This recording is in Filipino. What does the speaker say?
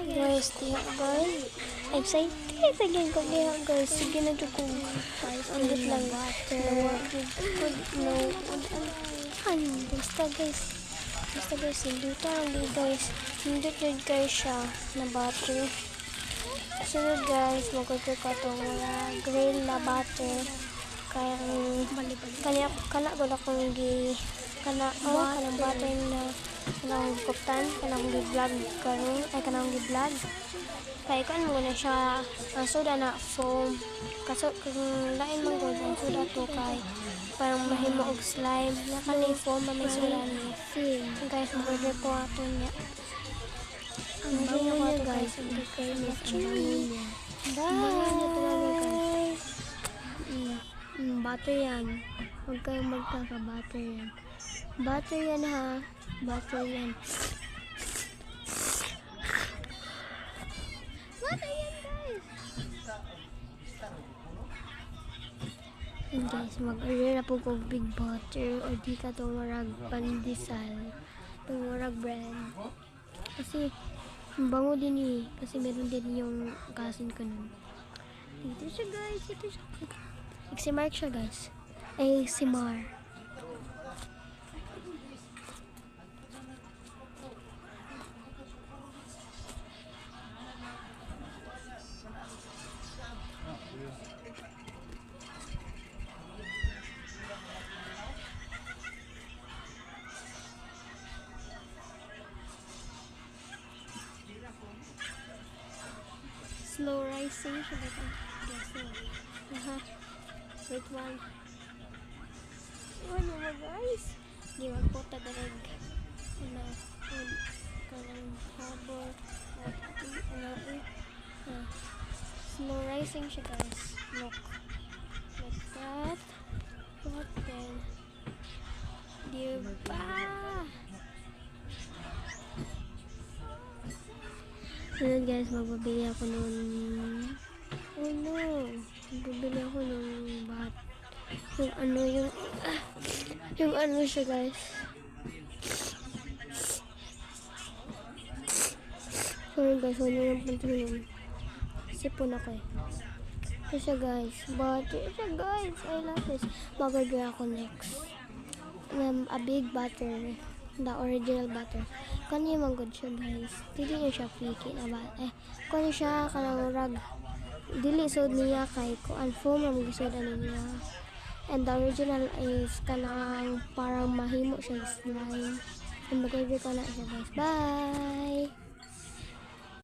Guys, diha guys. Excited again ko diha guys. Sige na jud ko. Andit lang. No. Basta guys. Basta guys, hindi guys. Hindi guys siya na butter. Sunod guys, magkakita ka itong mga grill na butter. Kaya kana ko na kong kanang butter na kanang kuptan, kanang gi-vlog karon, ay kanang gi-vlog. Kaya kan mo na siya ang soda na foam. Kaso kung lain man gud ang soda to kay parang mahimo og slime. Nakani foam ba may soda ni. Guys, mag-order ko ato niya. Ang bango niya guys, hindi kayo miss ang bango niya. Bye! Butter yan. Huwag kayong magkaka-butter yan. Butter yan ha. Butter yan. Butter yan guys! And guys, mag-order na po kong big butter o di ka itong marag pandesal. Itong marag brand. Kasi ang bango din eh. Kasi meron din yung kasin ko nun. Dito siya guys. Dito siya. Eximar siya guys. Eximar. Slow rising siya ba ito? Yes, wait one. Ano mo guys? Di magpunta dalag. Kanang habor. Slow rising siya guys. Look. Like that. What then? Di ba? Ayan guys, magbabili ako nun. Oh no, magbabili ako nung yung ano, yung ano siya guys. Sorry guys, wala yung pantulong. Sipon ako eh. Ito siya guys, butter siya guys. I love this. Mag-order ako next. A big butter. The original butter. Kani man good siya guys. Dili niya siya flaky na ba? Kani siya kanang rag. Dili sod niya kay ko ang foam ang gisod niya. And the original is kanang parang mahimo siya slime. And mag-order ko na siya guys. Bye!